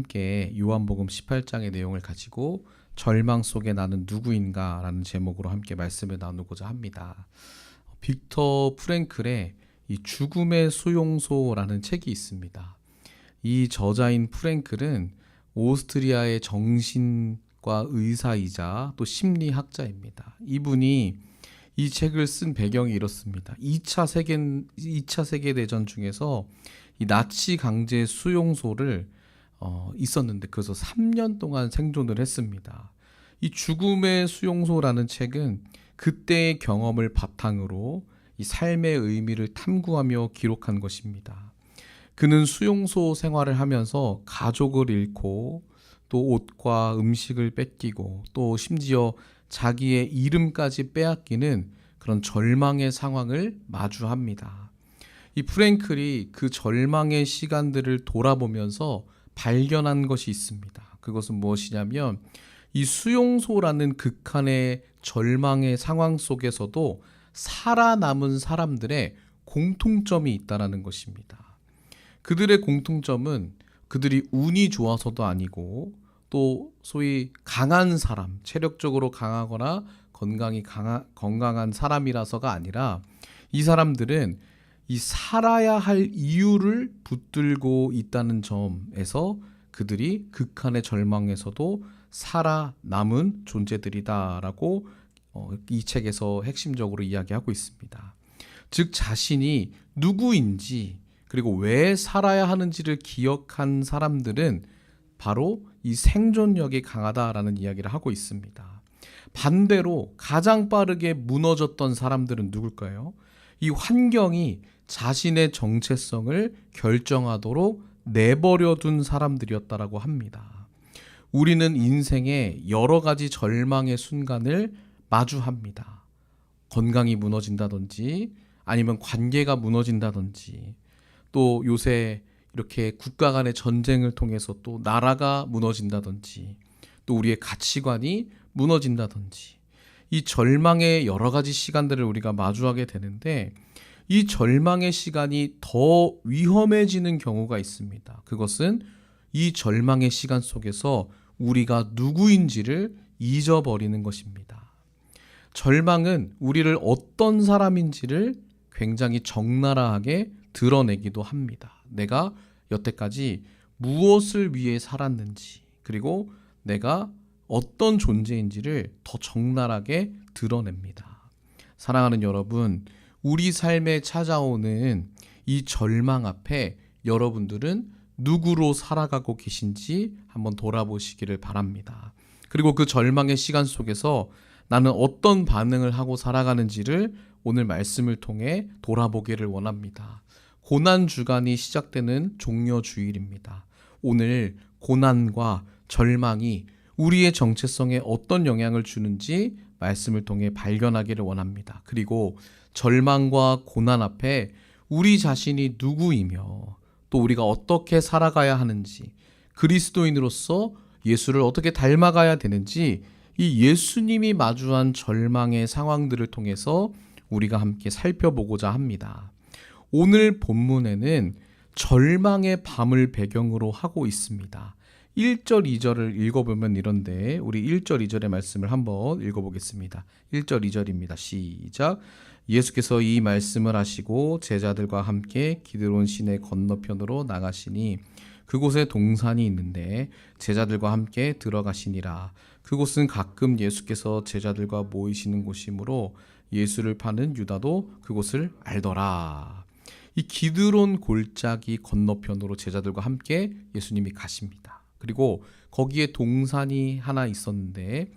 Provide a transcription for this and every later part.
함께 요한복음 18장의 내용을 가지고 절망 속에 나는 누구인가 라는 제목으로 함께 말씀을 나누고자 합니다. 빅터 프랭클의 이 죽음의 수용소라는 책이 있습니다. 이 저자인 프랭클은 오스트리아의 정신과 의사이자 또 심리학자입니다. 이분이 이 책을 쓴 배경이 이렇습니다. 2차 세계대전 중에서 이 나치 강제 수용소를 있었는데 그래서 3년 동안 생존을 했습니다. 이 죽음의 수용소라는 책은 그때의 경험을 바탕으로 이 삶의 의미를 탐구하며 기록한 것입니다. 그는 수용소 생활을 하면서 가족을 잃고 또 옷과 음식을 뺏기고 또 심지어 자기의 이름까지 빼앗기는 그런 절망의 상황을 마주합니다. 이 프랭클이 그 절망의 시간들을 돌아보면서 발견한 것이 있습니다. 그것은 무엇이냐면 이 수용소라는 극한의 절망의 상황 속에서도 살아남은 사람들의 공통점이 있다는 것입니다. 그들의 공통점은 그들이 운이 좋아서도 아니고 또 소위 강한 사람, 체력적으로 강하거나 건강한 사람이라서가 아니라 이 사람들은 이 살아야 할 이유를 붙들고 있다는 점에서 그들이 극한의 절망에서도 살아남은 존재들이다라고 이 책에서 핵심적으로 이야기하고 있습니다. 즉 자신이 누구인지 그리고 왜 살아야 하는지를 기억한 사람들은 바로 이 생존력이 강하다라는 이야기를 하고 있습니다. 반대로 가장 빠르게 무너졌던 사람들은 누굴까요? 이 환경이 자신의 정체성을 결정하도록 내버려둔 사람들이었다라고 합니다. 우리는 인생에 여러 가지 절망의 순간을 마주합니다. 건강이 무너진다든지 아니면 관계가 무너진다든지 또 요새 이렇게 국가 간의 전쟁을 통해서 또 나라가 무너진다든지 또 우리의 가치관이 무너진다든지 이 절망의 여러 가지 시간들을 우리가 마주하게 되는데 이 절망의 시간이 더 위험해지는 경우가 있습니다. 그것은 이 절망의 시간 속에서 우리가 누구인지를 잊어버리는 것입니다. 절망은 우리를 어떤 사람인지를 굉장히 적나라하게 드러내기도 합니다. 내가 여태까지 무엇을 위해 살았는지 그리고 내가 어떤 존재인지를 더 적나라하게 드러냅니다. 사랑하는 여러분, 우리 삶에 찾아오는 이 절망 앞에 여러분들은 누구로 살아가고 계신지 한번 돌아보시기를 바랍니다. 그리고 그 절망의 시간 속에서 나는 어떤 반응을 하고 살아가는지를 오늘 말씀을 통해 돌아보기를 원합니다. 고난 주간이 시작되는 종려 주일입니다. 오늘 고난과 절망이 우리의 정체성에 어떤 영향을 주는지 말씀을 통해 발견하기를 원합니다. 그리고 절망과 고난 앞에 우리 자신이 누구이며 또 우리가 어떻게 살아가야 하는지 그리스도인으로서 예수를 어떻게 닮아가야 되는지 이 예수님이 마주한 절망의 상황들을 통해서 우리가 함께 살펴보고자 합니다. 오늘 본문에는 절망의 밤을 배경으로 하고 있습니다. 1절, 2절을 읽어보면 이런데 우리 1절, 2절의 말씀을 한번 읽어보겠습니다. 1절, 2절입니다. 시작. 예수께서 이 말씀을 하시고 제자들과 함께 기드론 시내 건너편으로 나가시니 그곳에 동산이 있는데 제자들과 함께 들어가시니라. 그곳은 가끔 예수께서 제자들과 모이시는 곳이므로 예수를 파는 유다도 그곳을 알더라. 이 기드론 골짜기 건너편으로 제자들과 함께 예수님이 가십니다. 그리고 거기에 동산이 하나 있었는데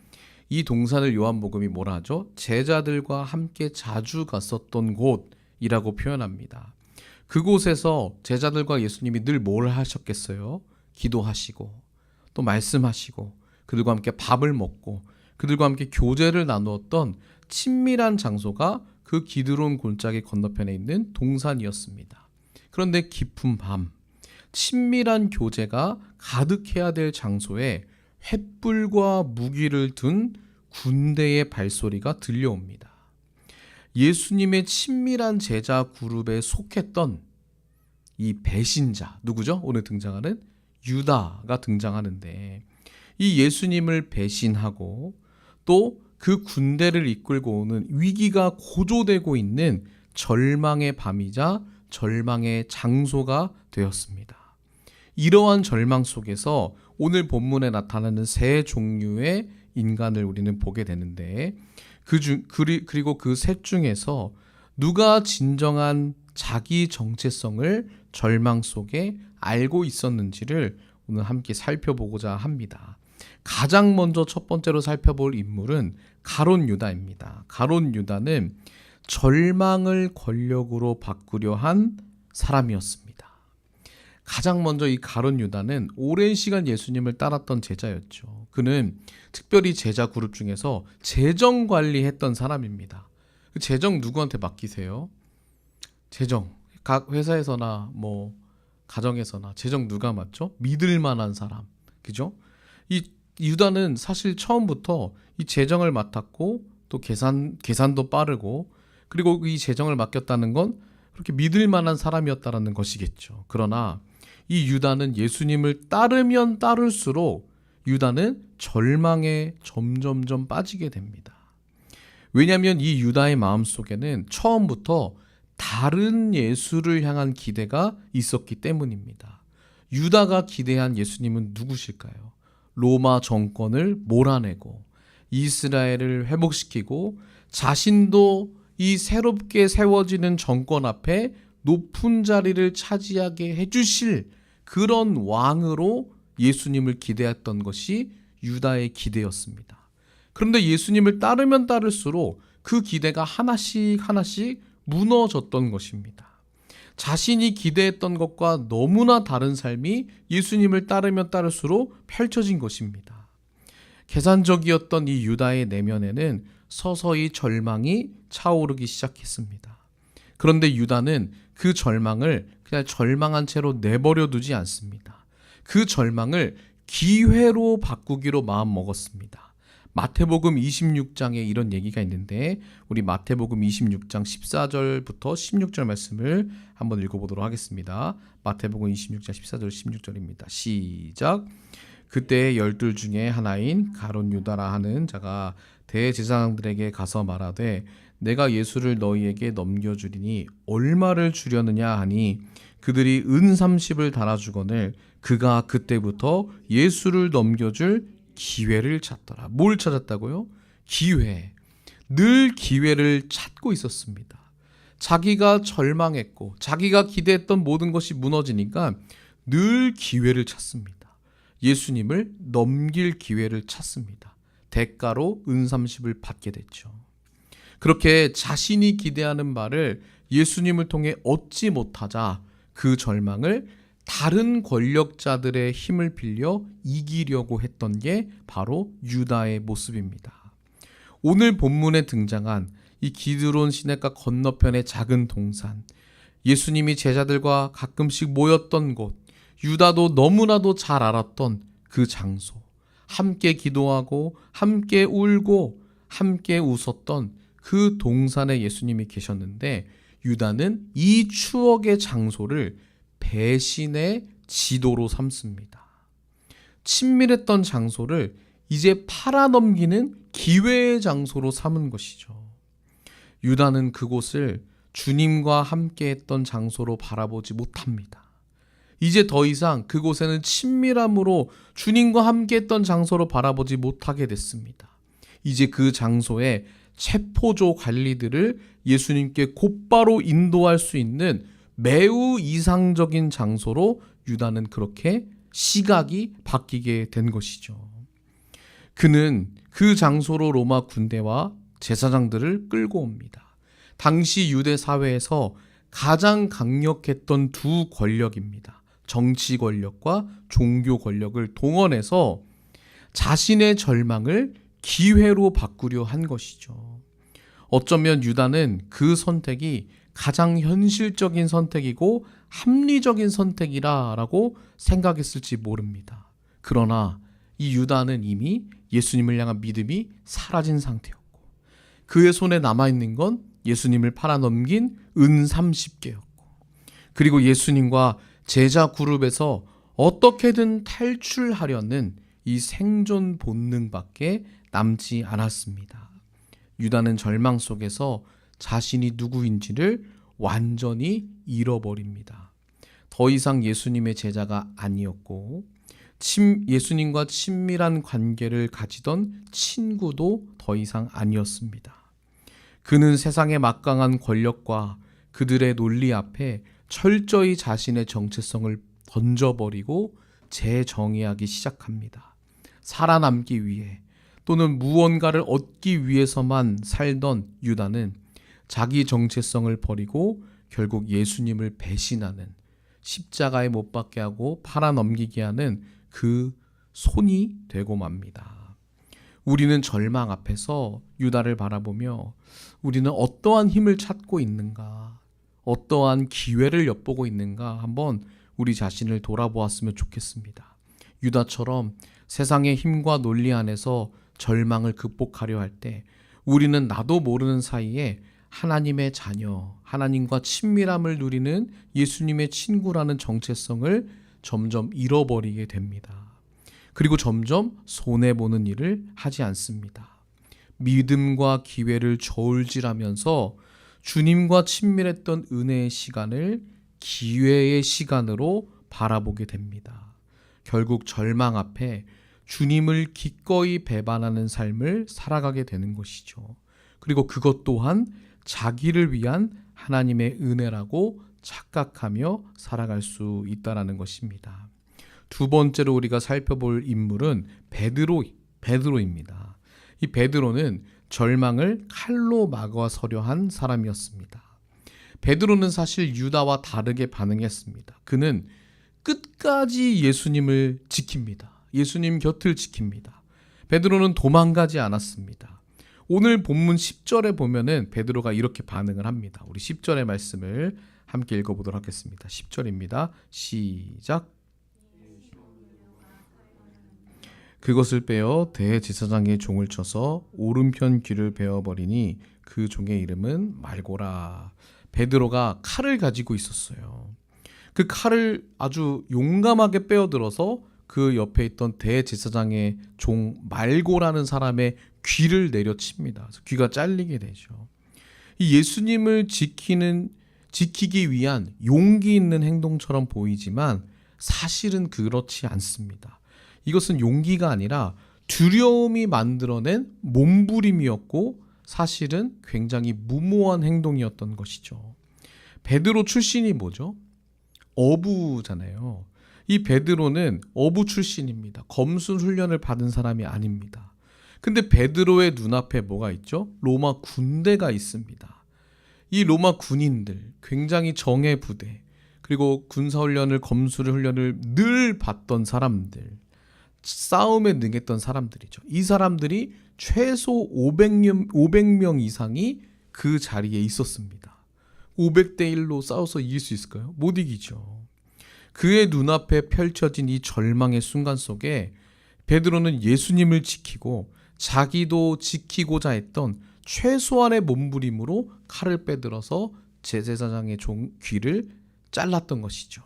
이 동산을 요한복음이 뭐라 하죠? 제자들과 함께 자주 갔었던 곳이라고 표현합니다. 그곳에서 제자들과 예수님이 늘 뭘 하셨겠어요? 기도하시고 또 말씀하시고 그들과 함께 밥을 먹고 그들과 함께 교제를 나누었던 친밀한 장소가 그 기드론 골짜기 건너편에 있는 동산이었습니다. 그런데 깊은 밤 친밀한 교제가 가득해야 될 장소에 횃불과 무기를 든 군대의 발소리가 들려옵니다. 예수님의 친밀한 제자 그룹에 속했던 이 배신자, 누구죠? 오늘 등장하는 유다가 등장하는데, 이 예수님을 배신하고 또 그 군대를 이끌고 오는 위기가 고조되고 있는 절망의 밤이자 절망의 장소가 되었습니다. 이러한 절망 속에서 오늘 본문에 나타나는 세 종류의 인간을 우리는 보게 되는데, 그리고 그 셋 중에서 누가 진정한 자기 정체성을 절망 속에 알고 있었는지를 오늘 함께 살펴보고자 합니다. 가장 먼저 첫 번째로 살펴볼 인물은 가룟 유다입니다. 가룟 유다는 절망을 권력으로 바꾸려 한 사람이었습니다. 가장 먼저 이 가룟 유다는 오랜 시간 예수님을 따랐던 제자였죠. 그는 특별히 제자 그룹 중에서 재정 관리했던 사람입니다. 그 재정 누구한테 맡기세요? 재정. 각 회사에서나 뭐 가정에서나 재정 누가 맡죠? 믿을 만한 사람. 그죠? 이 유다는 사실 처음부터 이 재정을 맡았고 또 계산도 빠르고, 그리고 이 재정을 맡겼다는 건 그렇게 믿을 만한 사람이었다라는 것이겠죠. 그러나 이 유다는 예수님을 따르면 따를수록 유다는 절망에 점점점 빠지게 됩니다. 왜냐하면 이 유다의 마음속에는 처음부터 다른 예수를 향한 기대가 있었기 때문입니다. 유다가 기대한 예수님은 누구실까요? 로마 정권을 몰아내고 이스라엘을 회복시키고 자신도 이 새롭게 세워지는 정권 앞에 높은 자리를 차지하게 해주실 그런 왕으로 예수님을 기대했던 것이 유다의 기대였습니다. 그런데 예수님을 따르면 따를수록 그 기대가 하나씩 무너졌던 것입니다. 자신이 기대했던 것과 너무나 다른 삶이 예수님을 따르면 따를수록 펼쳐진 것입니다. 계산적이었던 이 유다의 내면에는 서서히 절망이 차오르기 시작했습니다. 그런데 유다는 그 절망을 그냥 절망한 채로 내버려 두지 않습니다. 그 절망을 기회로 바꾸기로 마음먹었습니다. 마태복음 26장에 이런 얘기가 있는데, 우리 마태복음 26장 14절부터 16절 말씀을 한번 읽어보도록 하겠습니다. 마태복음 26장 14절 16절입니다. 시작. 그때 12 중에 하나인 가룟 유다라 하는 자가 대제사장들에게 가서 말하되 내가 예수를 너희에게 넘겨주리니 얼마를 주려느냐 하니 그들이 은 30을 달아주거늘 그가 그때부터 예수를 넘겨줄 기회를 찾더라. 뭘 찾았다고요? 기회. 늘 기회를 찾고 있었습니다. 자기가 절망했고 자기가 기대했던 모든 것이 무너지니까 늘 기회를 찾습니다. 예수님을 넘길 기회를 찾습니다. 대가로 은 30을 받게 됐죠. 그렇게 자신이 기대하는 바를 예수님을 통해 얻지 못하자 그 절망을 다른 권력자들의 힘을 빌려 이기려고 했던 게 바로 유다의 모습입니다. 오늘 본문에 등장한 이 기드론 시냇가 건너편의 작은 동산, 예수님이 제자들과 가끔씩 모였던 곳, 유다도 너무나도 잘 알았던 그 장소, 함께 기도하고 함께 울고 함께 웃었던 그 동산에 예수님이 계셨는데, 유다는 이 추억의 장소를 배신의 지도로 삼습니다. 친밀했던 장소를 이제 팔아넘기는 기회의 장소로 삼은 것이죠. 유다는 그곳을 주님과 함께했던 장소로 바라보지 못합니다. 이제 더 이상 그곳에는 친밀함으로 주님과 함께했던 장소로 바라보지 못하게 됐습니다. 이제 그 장소에 체포조 관리들을 예수님께 곧바로 인도할 수 있는 매우 이상적인 장소로 유다는 그렇게 시각이 바뀌게 된 것이죠. 그는 그 장소로 로마 군대와 제사장들을 끌고 옵니다. 당시 유대 사회에서 가장 강력했던 두 권력입니다. 정치 권력과 종교 권력을 동원해서 자신의 절망을 기회로 바꾸려 한 것이죠. 어쩌면 유다는 그 선택이 가장 현실적인 선택이고 합리적인 선택이라고 생각했을지 모릅니다. 그러나 이 유다는 이미 예수님을 향한 믿음이 사라진 상태였고 그의 손에 남아있는 건 예수님을 팔아넘긴 은 30개였고 그리고 예수님과 제자 그룹에서 어떻게든 탈출하려는 이 생존 본능밖에 남지 않았습니다. 유다는 절망 속에서 자신이 누구인지를 완전히 잃어버립니다. 더 이상 예수님의 제자가 아니었고 예수님과 친밀한 관계를 가지던 친구도 더 이상 아니었습니다. 그는 세상의 막강한 권력과 그들의 논리 앞에 철저히 자신의 정체성을 던져버리고 재정의하기 시작합니다. 살아남기 위해 또는 무언가를 얻기 위해서만 살던 유다는 자기 정체성을 버리고 결국 예수님을 배신하는, 십자가에 못 박게 하고 팔아넘기게 하는 그 손이 되고 맙니다. 우리는 절망 앞에서 유다를 바라보며 우리는 어떠한 힘을 찾고 있는가, 어떠한 기회를 엿보고 있는가 한번 우리 자신을 돌아보았으면 좋겠습니다. 유다처럼 세상의 힘과 논리 안에서 절망을 극복하려 할 때 우리는 나도 모르는 사이에 하나님의 자녀, 하나님과 친밀함을 누리는 예수님의 친구라는 정체성을 점점 잃어버리게 됩니다. 그리고 점점 손해보는 일을 하지 않습니다. 믿음과 기회를 저울질하면서 주님과 친밀했던 은혜의 시간을 기회의 시간으로 바라보게 됩니다. 결국 절망 앞에 주님을 기꺼이 배반하는 삶을 살아가게 되는 것이죠. 그리고 그것 또한 자기를 위한 하나님의 은혜라고 착각하며 살아갈 수 있다는 것입니다. 두 번째로 우리가 살펴볼 인물은 베드로입니다. 이 베드로는 절망을 칼로 막아서려 한 사람이었습니다. 베드로는 사실 유다와 다르게 반응했습니다. 그는 끝까지 예수님을 지킵니다. 예수님 곁을 지킵니다. 베드로는 도망가지 않았습니다. 오늘 본문 10절에 보면은 베드로가 이렇게 반응을 합니다. 우리 10절의 말씀을 함께 읽어보도록 하겠습니다. 10절입니다. 시작. 그것을 빼어 대제사장의 종을 쳐서 오른편 귀를 베어버리니 그 종의 이름은 말고라. 베드로가 칼을 가지고 있었어요. 그 칼을 아주 용감하게 빼어들어서 그 옆에 있던 대제사장의 종 말고라는 사람의 귀를 내려칩니다. 그래서 귀가 잘리게 되죠. 이 예수님을 지키기 위한 용기 있는 행동처럼 보이지만 사실은 그렇지 않습니다. 이것은 용기가 아니라 두려움이 만들어낸 몸부림이었고 사실은 굉장히 무모한 행동이었던 것이죠. 베드로 출신이 뭐죠? 어부잖아요. 이 베드로는 어부 출신입니다. 검술 훈련을 받은 사람이 아닙니다. 근데 베드로의 눈앞에 뭐가 있죠? 로마 군대가 있습니다. 이 로마 군인들, 굉장히 정예 부대, 그리고 군사훈련을, 검술 훈련을 늘 받던 사람들, 싸움에 능했던 사람들이죠. 이 사람들이 최소 500명 이상이 그 자리에 있었습니다. 500대 1로 싸워서 이길 수 있을까요? 못 이기죠. 그의 눈앞에 펼쳐진 이 절망의 순간 속에 베드로는 예수님을 지키고 자기도 지키고자 했던 최소한의 몸부림으로 칼을 빼들어서 제사장의 종 귀를 잘랐던 것이죠.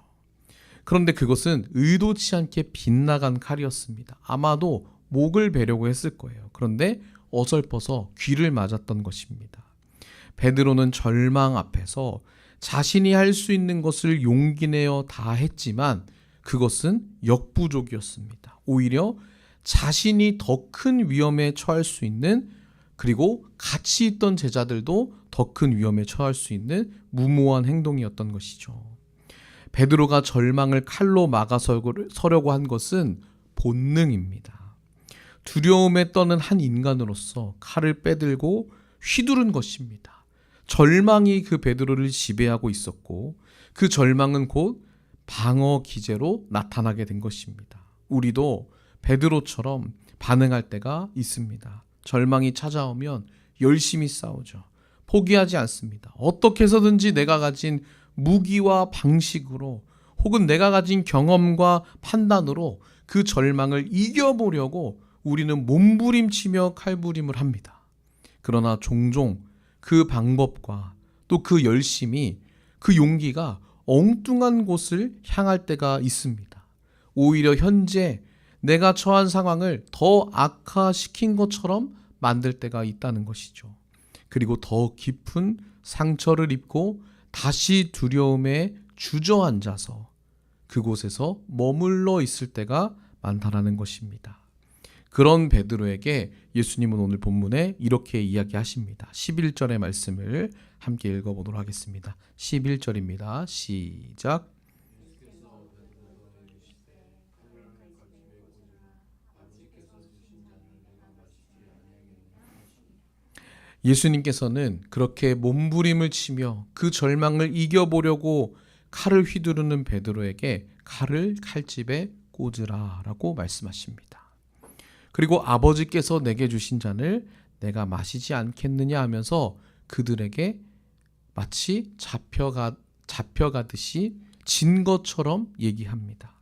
그런데 그것은 의도치 않게 빗나간 칼이었습니다. 아마도 목을 베려고 했을 거예요. 그런데 어설퍼서 귀를 맞았던 것입니다. 베드로는 절망 앞에서 자신이 할 수 있는 것을 용기 내어 다 했지만 그것은 역부족이었습니다. 오히려 자신이 더 큰 위험에 처할 수 있는, 그리고 같이 있던 제자들도 더 큰 위험에 처할 수 있는 무모한 행동이었던 것이죠. 베드로가 절망을 칼로 막아서려고 한 것은 본능입니다. 두려움에 떠는 한 인간으로서 칼을 빼들고 휘두른 것입니다. 절망이 그 베드로를 지배하고 있었고 그 절망은 곧 방어 기제로 나타나게 된 것입니다. 우리도 베드로처럼 반응할 때가 있습니다. 절망이 찾아오면 열심히 싸우죠. 포기하지 않습니다. 어떻게 해서든지 내가 가진 무기와 방식으로 혹은 내가 가진 경험과 판단으로 그 절망을 이겨보려고 우리는 몸부림치며 칼부림을 합니다. 그러나 종종 그 방법과 또 그 열심이, 그 용기가 엉뚱한 곳을 향할 때가 있습니다. 오히려 현재 내가 처한 상황을 더 악화시킨 것처럼 만들 때가 있다는 것이죠. 그리고 더 깊은 상처를 입고 다시 두려움에 주저앉아서 그곳에서 머물러 있을 때가 많다라는 것입니다. 그런 베드로에게 예수님은 오늘 본문에 이렇게 이야기하십니다. 11절의 말씀을 함께 읽어보도록 하겠습니다. 11절입니다. 시작. 예수님께서는 그렇게 몸부림을 치며 그 절망을 이겨보려고 칼을 휘두르는 베드로에게 칼을 칼집에 꽂으라 라고 말씀하십니다. 그리고 아버지께서 내게 주신 잔을 내가 마시지 않겠느냐 하면서 그들에게 마치 잡혀가듯이 진 것처럼 얘기합니다.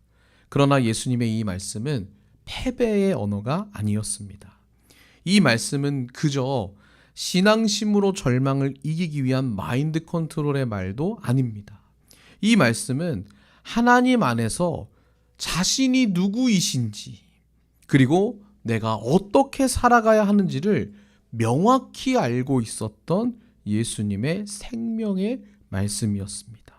그러나 예수님의 이 말씀은 패배의 언어가 아니었습니다. 이 말씀은 그저 신앙심으로 절망을 이기기 위한 마인드 컨트롤의 말도 아닙니다. 이 말씀은 하나님 안에서 자신이 누구이신지 그리고 내가 어떻게 살아가야 하는지를 명확히 알고 있었던 예수님의 생명의 말씀이었습니다.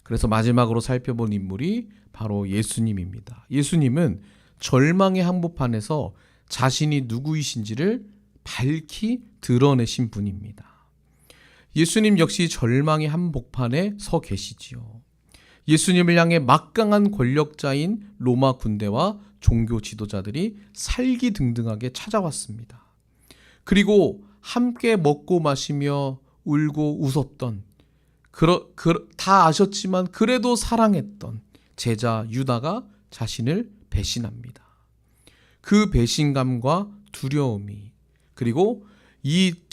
그래서 마지막으로 살펴본 인물이 바로 예수님입니다. 예수님은 절망의 한복판에서 자신이 누구이신지를 밝히 드러내신 분입니다. 예수님 역시 절망의 한복판에 서 계시지요. 예수님을 향해 막강한 권력자인 로마 군대와 종교 지도자들이 살기등등하게 찾아왔습니다. 그리고 함께 먹고 마시며 울고 웃었던 다 아셨지만 그래도 사랑했던 제자 유다가 자신을 배신합니다. 그 배신감과 두려움이 그리고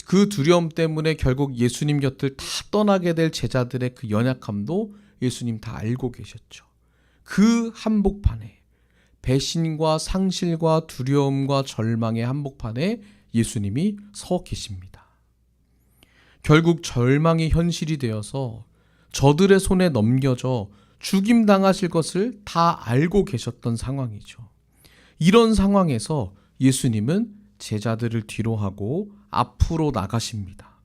그 두려움 때문에 결국 예수님 곁을 다 떠나게 될 제자들의 그 연약함도 예수님 다 알고 계셨죠. 그 한복판에 배신과 상실과 두려움과 절망의 한복판에 예수님이 서 계십니다. 결국 절망이 현실이 되어서 저들의 손에 넘겨져 죽임당하실 것을 다 알고 계셨던 상황이죠. 이런 상황에서 예수님은 제자들을 뒤로 하고 앞으로 나가십니다.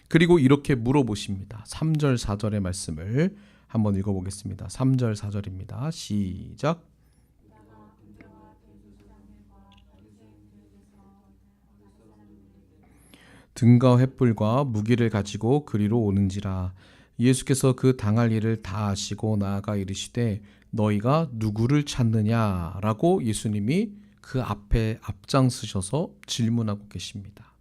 그리고 이렇게 물어보십니다. 3절 4절의 말씀을 한번 읽어보겠습니다. 3절 4절입니다. 시작. 등과 횃불과 무기를 가지고 그리로 오는지라. 예수께서 그 당할 일을 다 아시고 나아가 이르시되 너희가 누구를 찾느냐라고 예수님이 그 앞에 앞장서셔서 질문하고 계십니다.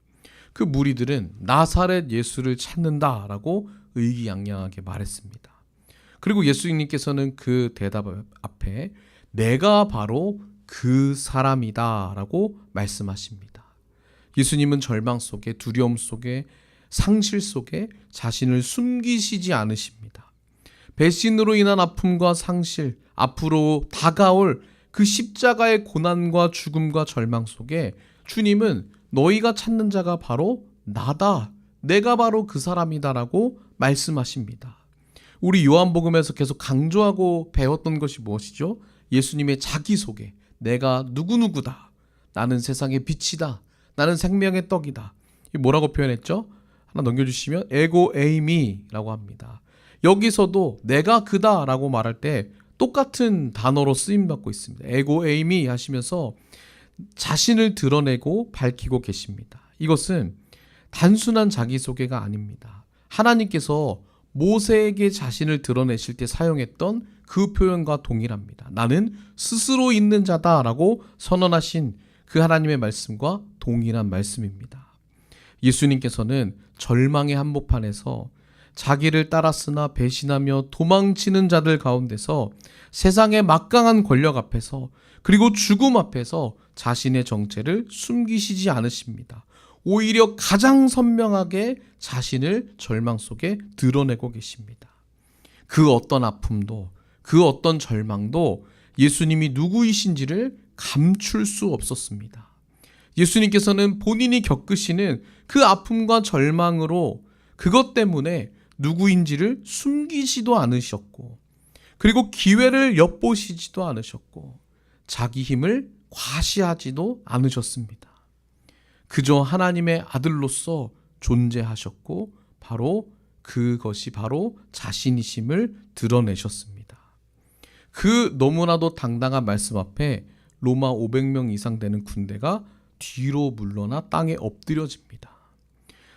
그 무리들은 나사렛 예수를 찾는다라고 의기양양하게 말했습니다. 그리고 예수님께서는 그 대답 앞에 내가 바로 그 사람이다라고 말씀하십니다. 예수님은 절망 속에 두려움 속에 상실 속에 자신을 숨기시지 않으십니다. 배신으로 인한 아픔과 상실, 앞으로 다가올 그 십자가의 고난과 죽음과 절망 속에 주님은 너희가 찾는 자가 바로 나다. 내가 바로 그 사람이다라고 말씀하십니다. 우리 요한복음에서 계속 강조하고 배웠던 것이 무엇이죠? 예수님의 자기소개. 내가 누구누구다. 나는 세상의 빛이다. 나는 생명의 떡이다. 뭐라고 표현했죠? 하나 넘겨주시면 에고 에이미라고 합니다. 여기서도 내가 그다라고 말할 때 똑같은 단어로 쓰임받고 있습니다. 에고 에이미 하시면서 자신을 드러내고 밝히고 계십니다. 이것은 단순한 자기소개가 아닙니다. 하나님께서 모세에게 자신을 드러내실 때 사용했던 그 표현과 동일합니다. 나는 스스로 있는 자다라고 선언하신 그 하나님의 말씀과 동일한 말씀입니다. 예수님께서는 절망의 한복판에서 자기를 따랐으나 배신하며 도망치는 자들 가운데서 세상의 막강한 권력 앞에서 그리고 죽음 앞에서 자신의 정체를 숨기시지 않으십니다. 오히려 가장 선명하게 자신을 절망 속에 드러내고 계십니다. 그 어떤 아픔도 그 어떤 절망도 예수님이 누구이신지를 감출 수 없었습니다. 예수님께서는 본인이 겪으시는 그 아픔과 절망으로 그것 때문에 누구인지를 숨기지도 않으셨고 그리고 기회를 엿보시지도 않으셨고 자기 힘을 과시하지도 않으셨습니다. 그저 하나님의 아들로서 존재하셨고 그것이 바로 자신이심을 드러내셨습니다. 그 너무나도 당당한 말씀 앞에 로마 500명 이상 되는 군대가 뒤로 물러나 땅에 엎드려집니다.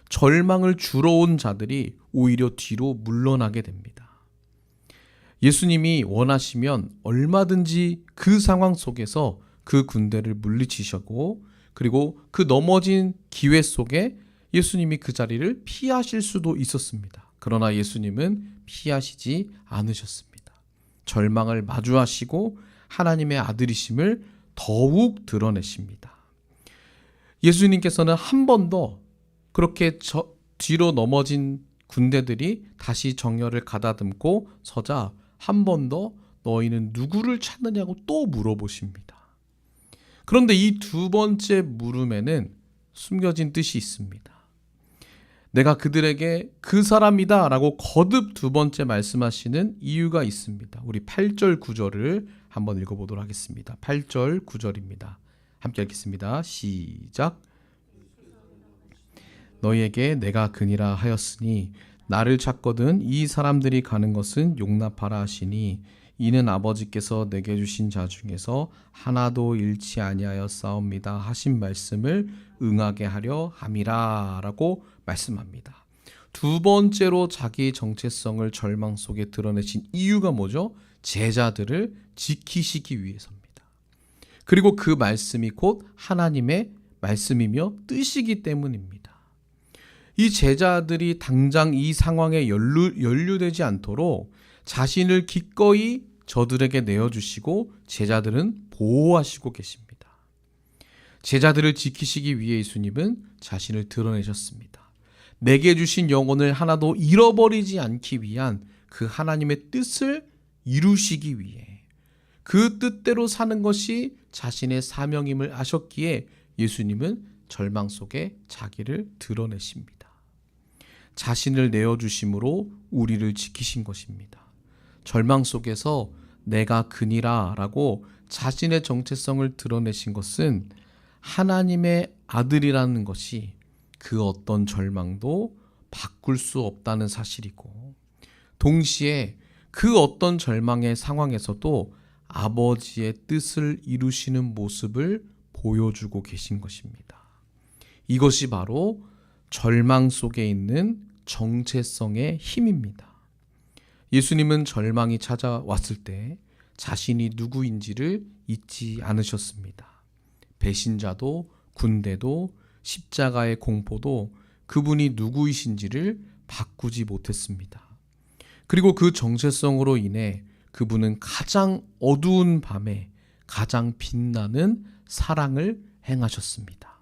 절망을 주러 온 자들이 오히려 뒤로 물러나게 됩니다. 예수님이 원하시면 얼마든지 그 상황 속에서 그 군대를 물리치시고 그리고 그 넘어진 기회 속에 예수님이 그 자리를 피하실 수도 있었습니다. 그러나 예수님은 피하시지 않으셨습니다. 절망을 마주하시고 하나님의 아들이심을 더욱 드러내십니다. 예수님께서는 한 번 더 그렇게 뒤로 넘어진 군대들이 다시 정열을 가다듬고 서자 한 번 더 너희는 누구를 찾느냐고 또 물어보십니다. 그런데 이 두 번째 물음에는 숨겨진 뜻이 있습니다. 내가 그들에게 그 사람이다 라고 거듭 두 번째 말씀하시는 이유가 있습니다. 우리 8절 9절을 한번 읽어보도록 하겠습니다. 8절 9절입니다. 함께 읽겠습니다. 시작. 너희에게 내가 그니라 하였으니 나를 찾거든 이 사람들이 가는 것은 용납하라 하시니 이는 아버지께서 내게 주신 자 중에서 하나도 잃지 아니하였사옵니다 하신 말씀을 응하게 하려 함이라 라고 말씀합니다. 두 번째로 자기 정체성을 절망 속에 드러내신 이유가 뭐죠? 제자들을 지키시기 위해서입니다. 그리고 그 말씀이 곧 하나님의 말씀이며 뜻이기 때문입니다. 이 제자들이 당장 이 상황에 연루되지 않도록 자신을 기꺼이 저들에게 내어주시고 제자들은 보호하시고 계십니다. 제자들을 지키시기 위해 예수님은 자신을 드러내셨습니다. 내게 주신 영혼을 하나도 잃어버리지 않기 위한 그 하나님의 뜻을 이루시기 위해 그 뜻대로 사는 것이 자신의 사명임을 아셨기에 예수님은 절망 속에 자기를 드러내십니다. 자신을 내어주심으로 우리를 지키신 것입니다. 절망 속에서 내가 그니라 라고 자신의 정체성을 드러내신 것은 하나님의 아들이라는 것이 그 어떤 절망도 바꿀 수 없다는 사실이고 동시에 그 어떤 절망의 상황에서도 아버지의 뜻을 이루시는 모습을 보여주고 계신 것입니다. 이것이 바로 절망 속에 있는 정체성의 힘입니다. 예수님은 절망이 찾아왔을 때 자신이 누구인지를 잊지 않으셨습니다. 배신자도 군대도 십자가의 공포도 그분이 누구이신지를 바꾸지 못했습니다. 그리고 그 정체성으로 인해 그분은 가장 어두운 밤에 가장 빛나는 사랑을 행하셨습니다.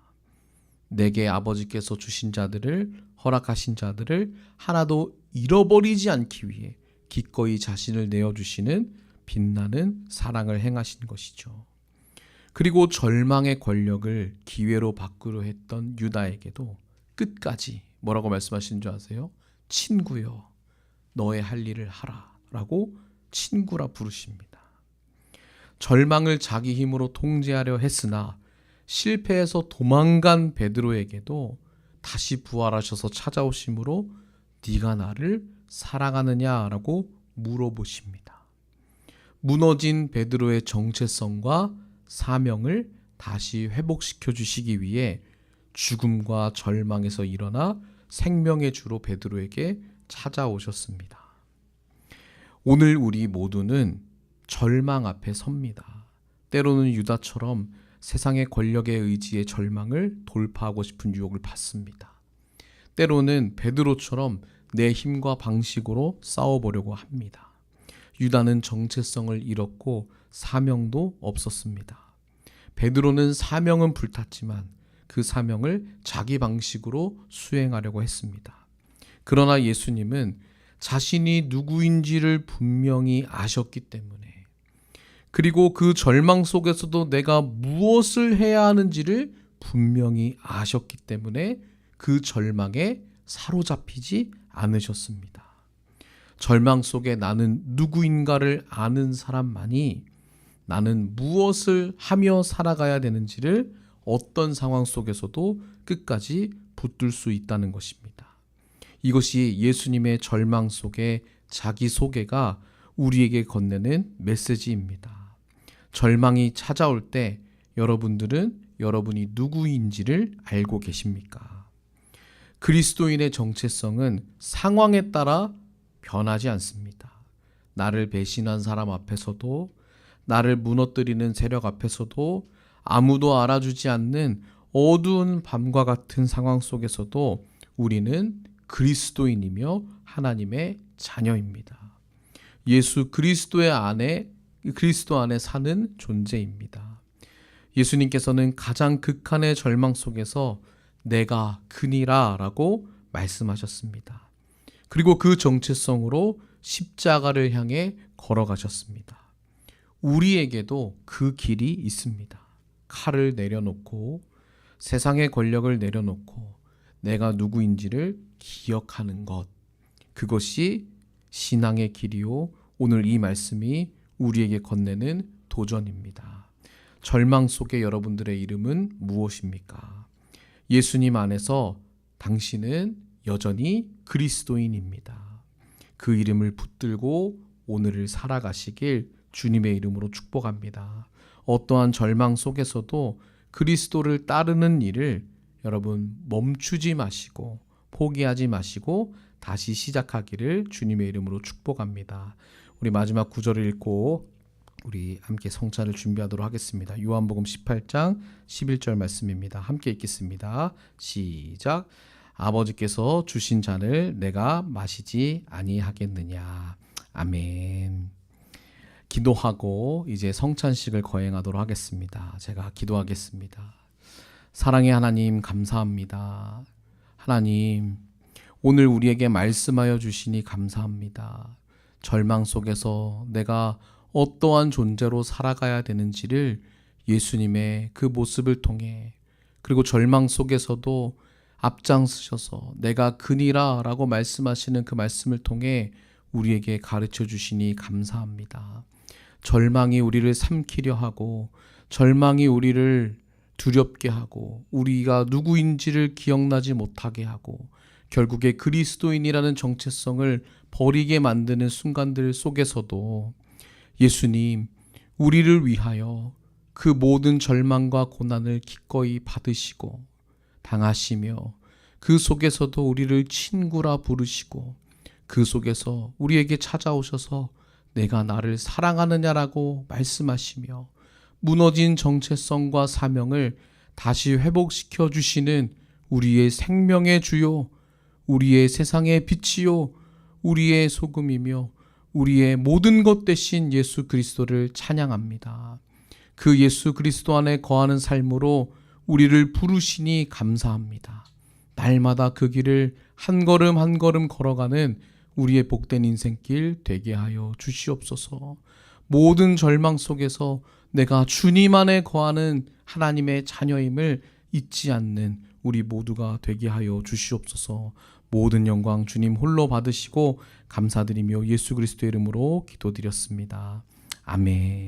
내게 아버지께서 주신 자들을 허락하신 자들을 하나도 잃어버리지 않기 위해 기꺼이 자신을 내어주시는 빛나는 사랑을 행하신 것이죠. 그리고 절망의 권력을 기회로 바꾸려 했던 유다에게도 끝까지 뭐라고 말씀하시는 줄 아세요? 친구여 너의 할 일을 하라 라고 친구라 부르십니다. 절망을 자기 힘으로 통제하려 했으나 실패해서 도망간 베드로에게도 다시 부활하셔서 찾아오심으로 네가 나를 사랑하느냐라고 물어보십니다. 무너진 베드로의 정체성과 사명을 다시 회복시켜 주시기 위해 죽음과 절망에서 일어나 생명의 주로 베드로에게 찾아오셨습니다. 오늘 우리 모두는 절망 앞에 섭니다. 때로는 유다처럼 세상의 권력의 의지에 절망을 돌파하고 싶은 유혹을 받습니다. 때로는 베드로처럼 내 힘과 방식으로 싸워보려고 합니다. 유다는 정체성을 잃었고 사명도 없었습니다. 베드로는 사명은 불탔지만 그 사명을 자기 방식으로 수행하려고 했습니다. 그러나 예수님은 자신이 누구인지를 분명히 아셨기 때문에 그리고 그 절망 속에서도 내가 무엇을 해야 하는지를 분명히 아셨기 때문에 그 절망에 사로잡히지 않으셨습니다. 절망 속에 나는 누구인가를 아는 사람만이 나는 무엇을 하며 살아가야 되는지를 어떤 상황 속에서도 끝까지 붙들 수 있다는 것입니다. 이것이 예수님의 절망 속에 자기 소개가 우리에게 건네는 메시지입니다. 절망이 찾아올 때 여러분들은 여러분이 누구인지를 알고 계십니까? 그리스도인의 정체성은 상황에 따라 변하지 않습니다. 나를 배신한 사람 앞에서도, 나를 무너뜨리는 세력 앞에서도, 아무도 알아주지 않는 어두운 밤과 같은 상황 속에서도 우리는 그리스도인이며 하나님의 자녀입니다. 예수 그리스도 안에 사는 존재입니다. 예수님께서는 가장 극한의 절망 속에서 내가 그니라 라고 말씀하셨습니다. 그리고 그 정체성으로 십자가를 향해 걸어가셨습니다. 우리에게도 그 길이 있습니다. 칼을 내려놓고 세상의 권력을 내려놓고 내가 누구인지를 기억하는 것, 그것이 신앙의 길이요, 오늘 이 말씀이 우리에게 건네는 도전입니다. 절망 속에 여러분들의 이름은 무엇입니까? 예수님 안에서 당신은 여전히 그리스도인입니다. 그 이름을 붙들고 오늘을 살아가시길 주님의 이름으로 축복합니다. 어떠한 절망 속에서도 그리스도를 따르는 일을 여러분 멈추지 마시고 포기하지 마시고 다시 시작하기를 주님의 이름으로 축복합니다. 우리 마지막 구절을 읽고 우리 함께 성찬을 준비하도록 하겠습니다. 요한복음 18장 11절 말씀입니다. 함께 읽겠습니다. 시작. 아버지께서 주신 잔을 내가 마시지 아니하겠느냐. 아멘. 기도하고 이제 성찬식을 거행하도록 하겠습니다. 제가 기도하겠습니다. 사랑의 하나님, 감사합니다. 하나님, 오늘 우리에게 말씀하여 주시니 감사합니다. 절망 속에서 내가 어떠한 존재로 살아가야 되는지를 예수님의 그 모습을 통해, 그리고 절망 속에서도 앞장서셔서 내가 그니라 라고 말씀하시는 그 말씀을 통해 우리에게 가르쳐 주시니 감사합니다. 절망이 우리를 삼키려 하고, 절망이 우리를 두렵게 하고, 우리가 누구인지를 기억나지 못하게 하고, 결국에 그리스도인이라는 정체성을 버리게 만드는 순간들 속에서도 예수님, 우리를 위하여 그 모든 절망과 고난을 기꺼이 받으시고 당하시며, 그 속에서도 우리를 친구라 부르시고, 그 속에서 우리에게 찾아오셔서 내가 나를 사랑하느냐라고 말씀하시며 무너진 정체성과 사명을 다시 회복시켜 주시는 우리의 생명의 주요, 우리의 세상의 빛이요, 우리의 소금이며 우리의 모든 것 되신 예수 그리스도를 찬양합니다. 그 예수 그리스도 안에 거하는 삶으로 우리를 부르시니 감사합니다. 날마다 그 길을 한 걸음 한 걸음 걸어가는 우리의 복된 인생길 되게 하여 주시옵소서. 모든 절망 속에서 내가 주님 안에 거하는 하나님의 자녀임을 잊지 않는 우리 모두가 되게 하여 주시옵소서. 모든 영광 주님 홀로 받으시고 감사드리며 예수 그리스도의 이름으로 기도드렸습니다. 아멘.